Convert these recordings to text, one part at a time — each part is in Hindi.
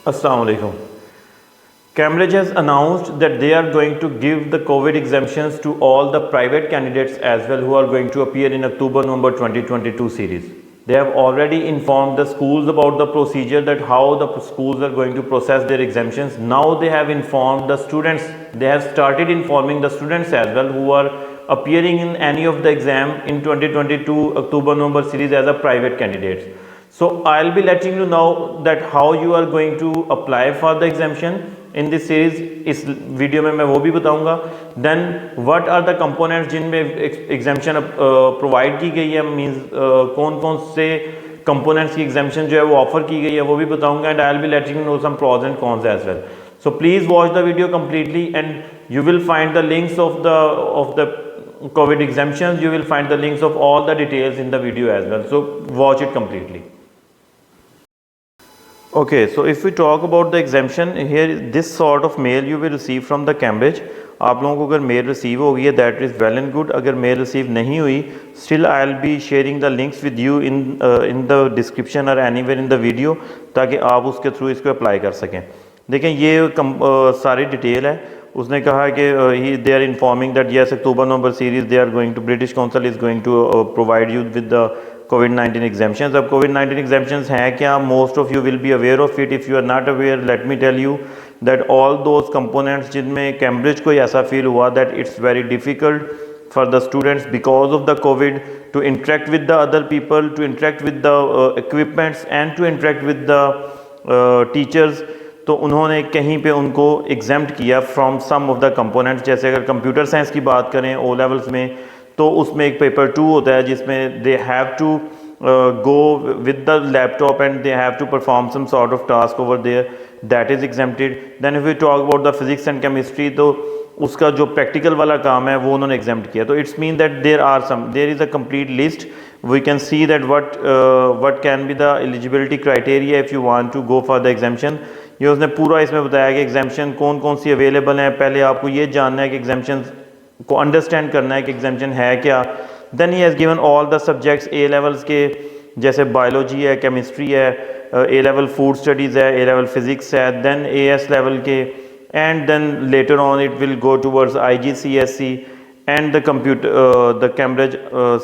Assalamu alaikum. Cambridge has announced that they are going to give the COVID exemptions to all the private candidates as well who are going to appear in October-November 2022 series. They have already informed the schools about the procedure, that how the schools are going to process their exemptions. Now they have informed the students, they have started informing the students as well who are appearing in any of the exam in 2022 October-November series as a private candidates. So I'll be letting you know that how you are going to apply for the exemption in this series. इस वीडियो में मैं वो भी बताऊंगा. Then what are the components जिनमें exemption प्रोवाइड की गई है, मीन्स कौन कौन से components की exemption जो है वो ऑफर की गई है वो भी बताऊंगा. And I'll be letting you know some pros and cons as well. So please watch the video completely and you will find the links of the COVID exemptions. You will find the links of all the details in the video as well. So watch it completely. Okay, so if we talk about the exemption, here this sort of mail you will receive from the Cambridge. आप लोगों को अगर मेल रिसीव हो गई है that is well and good. अगर मेल रिसीव नहीं हुई, still I will be sharing the links with you in the description और एनीवेयर इन द वीडियो, ताकि आप उसके थ्रू इसको अप्लाई कर सकें. देखें ये सारी डिटेल है. उसने कहा कि they are informing that yes October November series they are going to, British Council is going to provide you with the COVID-19 exemptions. अब COVID-19 exemptions हैं क्या? Most of you will be aware of it. If you are not aware, let me tell you that all those components जिनमें Cambridge को ऐसा feel हुआ that it's very difficult for the students because of the COVID to interact with the other people, to interact with the equipments and to interact with the teachers. तो उन्होंने कहीं पे उनको exempt किया from some of the components. जैसे अगर कंप्यूटर साइंस की बात करें O levels में, तो उसमें एक पेपर 2 होता है जिसमें they have to go with the laptop and they have to perform some sort of task over there, that is exempted. Then if we talk about the physics and chemistry, तो उसका जो प्रैक्टिकल वाला काम है वो उन्होंने एग्जेम्प्ट किया. तो it's mean that there is a complete list. We can see that what can be the eligibility criteria if you want to go for the exemption. ये उसने पूरा इसमें बताया कि एग्जाम्शन कौन कौन सी अवेलेबल हैं. पहले आपको ये जानना है कि एग्जाम्शन को अंडरस्टैंड करना है कि एग्जाम्शन है क्या. Then he has given all the subjects A levels के, जैसे बायोलॉजी है, केमिस्ट्री है, ए लेवल फूड स्टडीज़ है, ए लेवल फिज़िक्स है, देन AS लेवल के, and then later on it will go towards IGCSE and the computer the Cambridge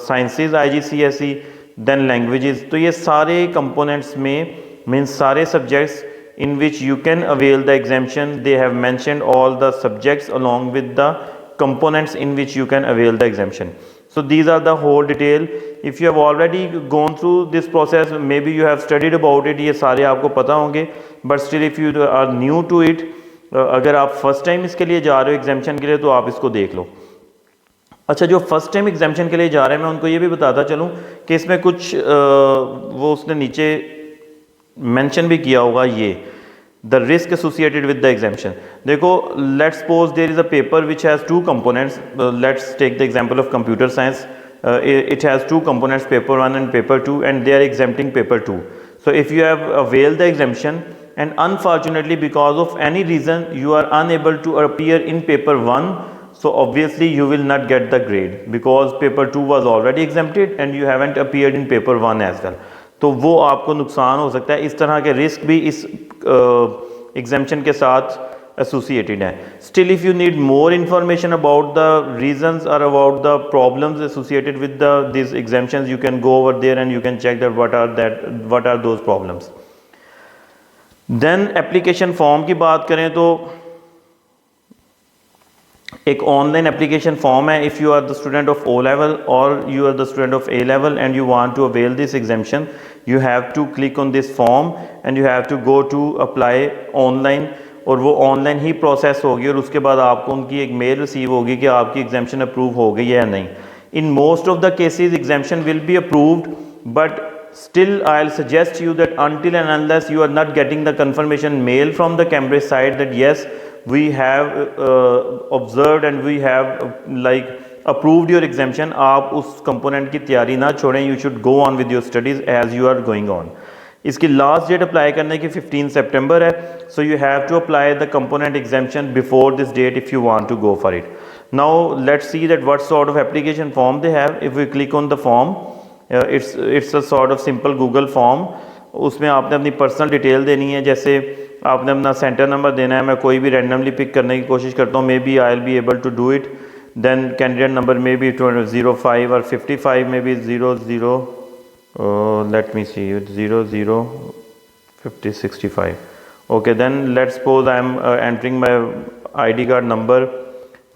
sciences IGCSE, then languages. तो ये सारे कंपोनेंट्स में मीन्स सारे subjects in which you can avail the exemption. They have mentioned all the subjects along with the components in which you can avail the exemption. So these are the whole detail. If you have already gone through this process, maybe you have studied about it, ये सारे आपको पता होंगे. But still if you are new to it, अगर आप फर्स्ट टाइम इसके लिए जा रहे हो एग्जाम्शन के लिए, तो आप इसको देख लो. अच्छा, जो फर्स्ट टाइम एग्जाम्शन के लिए जा रहे हैं, मैं उनको ये भी बताता चलूँ कि इसमें कुछ वो उसने नीचे मेंशन भी किया होगा, ये the risk associated with the exemption. देखो, let's suppose there is a paper which has 2 components. Let's take the example of computer science. It has 2 components, paper 1 and paper 2, and they are exempting paper 2. So if you have availed the exemption and unfortunately because of any reason you are unable to appear in paper 1, so obviously you will not get the grade because paper 2 was already exempted and you haven't appeared in paper 1 as well. तो वो आपको नुकसान हो सकता है. इस तरह के रिस्क भी इस एग्जाम्शन के साथ associated है. Still if you need more information about the reasons or about the problems associated with these exemptions, you can go over there and you can check that what are those problems. Then application form की बात करें तो एक ऑनलाइन एप्लीकेशन फॉर्म है. If you are the student of O level or you are the student of A level and you want to avail this exemption, you have to click on this form and you have to go to apply online. और वो ऑनलाइन ही प्रोसेस होगी और उसके बाद आपको उनकी एक मेल रिसीव होगी कि आपकी एग्जाम्शन अप्रूव हो गई है या नहीं. In most of the cases exemption will be approved, but still I'll suggest you that until and unless you are not getting the confirmation mail from the Cambridge side that yes, we have observed and we have approved your exemption, आप उस component की तैयारी ना छोड़ें. You should go on with your studies as you are going on. इसकी लास्ट डेट अप्लाई करने की 15 सितंबर है. So you have to apply the component exemption before this date if you want to go for it. Now let's see that what sort of application form they have. If we click on the form, it's a sort of simple Google form. उसमें आपने अपनी पर्सनल डिटेल देनी है, जैसे आपने अपना सेंटर नंबर देना है। मैं कोई भी रैंडमली पिक करने की कोशिश करता हूँ, maybe I will be able to do it. Then candidate number maybe 05 और 55 maybe 00 let me see 00 50 65। Okay then let's suppose I am entering my ID card number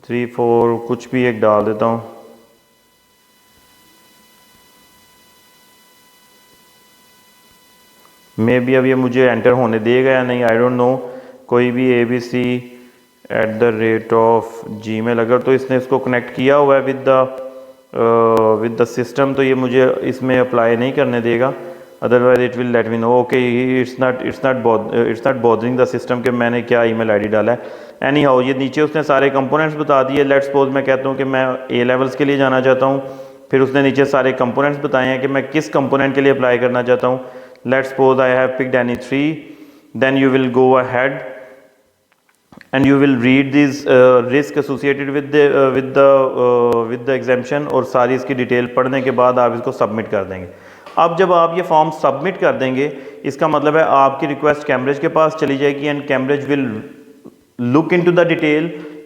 34 कुछ भी एक डाल देता हूँ। मे बी अब ये मुझे एंटर होने देगा या नहीं, आई डोंट नो। कोई भी abc@gmail अगर तो इसने इसको कनेक्ट किया हुआ है विद द सिस्टम तो ये मुझे इसमें अप्लाई नहीं करने देगा, otherwise it will let me know. Okay it's not bothering the system कि मैंने क्या ईमेल आईडी डाला है। एनी हाउ ये नीचे उसने सारे कंपोनेंट्स बता दिए। लेट्स सपोज मैं कहता हूँ कि मैं A लेवल्स के लिए जाना चाहता हूँ, फिर उसने नीचे सारे कंपोनेंट्स बताए हैं कि मैं किस कंपोनेंट के लिए अप्लाई करना चाहता हूँ। Let's suppose I have picked any 3, then you will go ahead and you will read these risk associated with the exemption और सारी इसकी डिटेल पढ़ने के बाद आप इसको सबमिट कर देंगे। अब जब आप ये फॉर्म सबमिट कर देंगे इसका मतलब है आपकी रिक्वेस्ट कैम्ब्रिज के पास चली जाएगी and Cambridge will look into the detail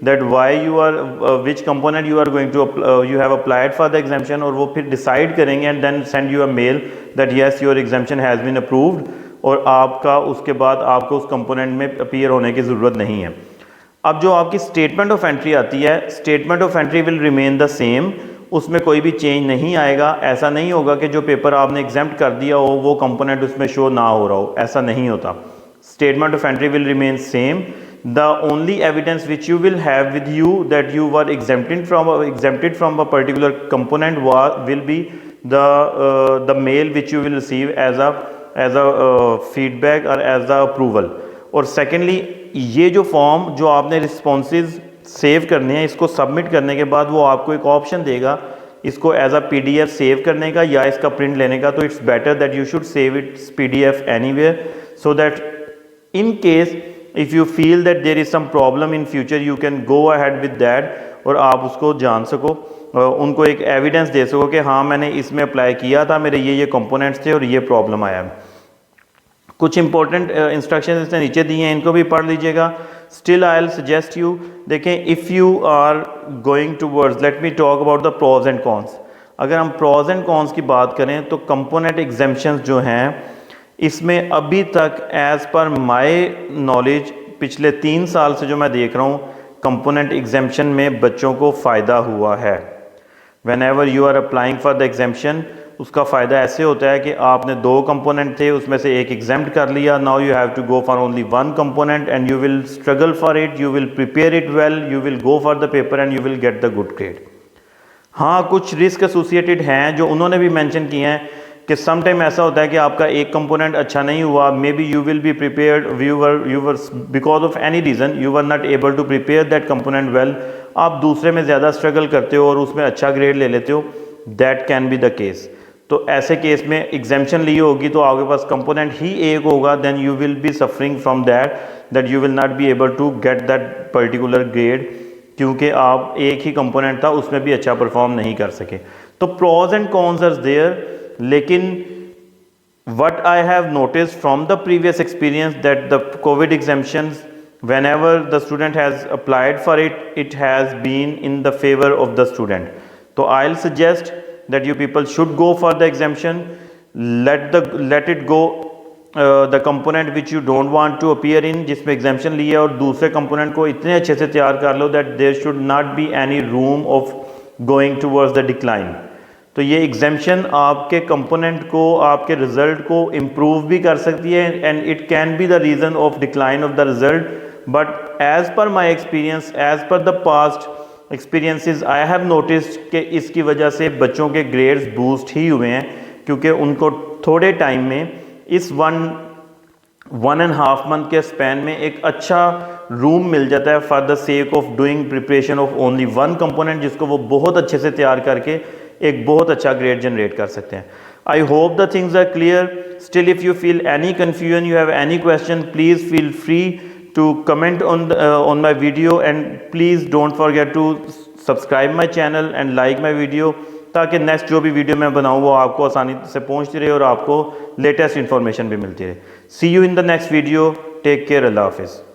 that why you are which component you are going to you have applied for the exemption और वो फिर decide करेंगे and then send you a mail that yes your exemption has been approved और आपका उसके बाद आपको उस component में appear होने की ज़रूरत नहीं है। अब जो आपकी statement of entry आती है, statement of entry will remain the same, उसमें कोई भी चेंज नहीं आएगा। ऐसा नहीं होगा कि जो पेपर आपने एग्जेम्प्ट कर दिया हो वो कंपोनेंट उसमें शो ना हो रहा हो, ऐसा नहीं होता। Statement of entry will remain same. The only evidence which you will have with you that you were exempted from a particular component will be the mail which you will receive as a feedback or as a approval। और secondly ये जो फॉर्म जो आपने रिस्पॉन्सेज सेव करने हैं इसको सबमिट करने के बाद वो आपको एक ऑप्शन देगा इसको एज अ PDF सेव करने का या इसका प्रिंट लेने का। तो it's better that you should save it's PDF anywhere so that in case if you feel that there is some problem in future you can go ahead with that और आप उसको जान सको, उनको एक एविडेंस दे सको कि हाँ मैंने इसमें अप्लाई किया था, मेरे ये कंपोनेंट्स थे और ये प्रॉब्लम आया। कुछ इंपॉर्टेंट इंस्ट्रक्शंस इसने नीचे दिए हैं, इनको भी पढ़ लीजिएगा। Still I will suggest you, देखें if you are going towards, let me talk about the pros and cons. अगर हम प्रोज एंड कॉन्स की बात करें तो कंपोनेंट एग्जेम्पशंस जो हैं इसमें अभी तक एज़ पर माय नॉलेज पिछले 3 साल से जो मैं देख रहा हूँ कंपोनेंट एग्जेम्पशन में बच्चों को फ़ायदा हुआ है। Whenever you are applying for the exemption उसका फ़ायदा ऐसे होता है कि आपने 2 कंपोनेंट थे उसमें से एक एग्जेम्प्ट कर लिया, now you have to go for only 1 component and you will struggle for it, you will prepare it well, you will go for the paper and you will get the good grade. हाँ कुछ रिस्क एसोसिएटेड हैं जो उन्होंने भी मेंशन किए हैं कि सम टाइम ऐसा होता है कि आपका एक कंपोनेंट अच्छा नहीं हुआ, maybe you will be prepared you were because of any reason you were not able to prepare that component well, आप दूसरे में ज़्यादा स्ट्रगल करते हो और उसमें अच्छा ग्रेड ले लेते हो, that can be the case. तो ऐसे केस में एग्जेम्पशन ली होगी तो आपके पास कंपोनेंट ही एक होगा, then you will be suffering from that you will not be able to get that particular grade क्योंकि आप एक ही कंपोनेंट था उसमें भी अच्छा परफॉर्म नहीं कर सके। तो pros and cons are there, लेकिन what I have noticed from the previous experience that the COVID exemptions whenever the student has applied for it, it has been in the favor of the student. So I'll suggest that you people should go for the exemption, let it go the component which you don't want to appear in जिसमें exemption लिया और दूसरे component को इतने अच्छे से तैयार कर लो that there should not be any room of going towards the decline। तो ये एग्जेम्पशन आपके कंपोनेंट को आपके रिजल्ट को इम्प्रूव भी कर सकती है and it can be the reason of decline of the result, but as per my experience, as per the past experiences I have noticed कि इसकी वजह से बच्चों के ग्रेड्स बूस्ट ही हुए हैं क्योंकि उनको थोड़े टाइम में इस 1.5 मंथ के स्पैन में एक अच्छा रूम मिल जाता है for the sake of doing preparation of only 1 component जिसको वो बहुत अच्छे से तैयार करके एक बहुत अच्छा ग्रेड जनरेट कर सकते हैं। I hope the things are clear. Still if you feel any confusion, you have any question, please feel free to comment on my video and please don't forget to subscribe my channel and like my video ताकि नेक्स्ट जो भी वीडियो मैं बनाऊँ वो आपको आसानी से पहुँचती रहे और आपको लेटेस्ट इन्फॉर्मेशन भी मिलती रहे। See you in the next video. Take care, अल्लाह हाफिज़।